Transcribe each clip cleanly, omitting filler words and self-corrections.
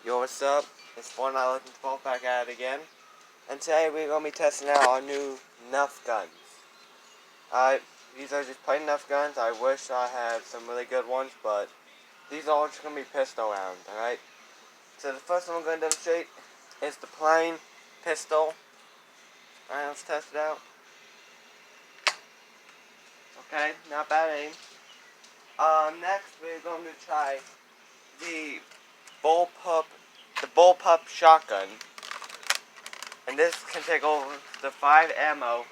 Yo, what's up? It's Fortnite looking 12 back at it again. And today we're going to be testing out our new nerf guns. These are just plain nerf guns. I wish I had some really good ones, but these are all just going to be pistol rounds, alright? So the first one I'm going to demonstrate is the plain pistol. Alright, let's test it out. Okay, not bad aim. Next we're going to try the bullpup shotgun. And this can take over the 5 ammo.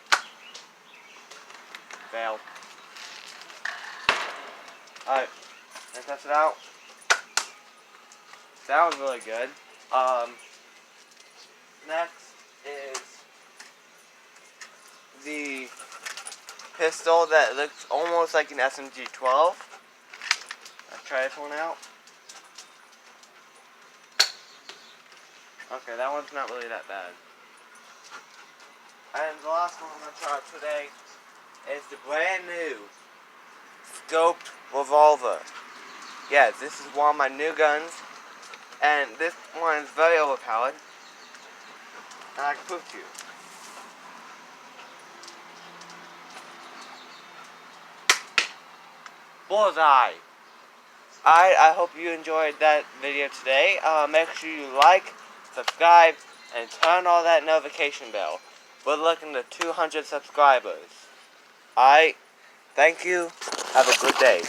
Fail. Alright, let's test it out. That was really good. Next is the pistol that looks almost like an SMG-12. Let's try this one out. Okay, that one's not really that bad. And the last one I'm going to try today is the brand new scoped revolver. Yeah, this is one of my new guns, and this one is very overpowered, and I can prove to you. Bullseye! I hope you enjoyed that video today. Make sure you like, subscribe, and turn on that notification bell. We're looking to 200 subscribers. Alright, thank you. Have a good day.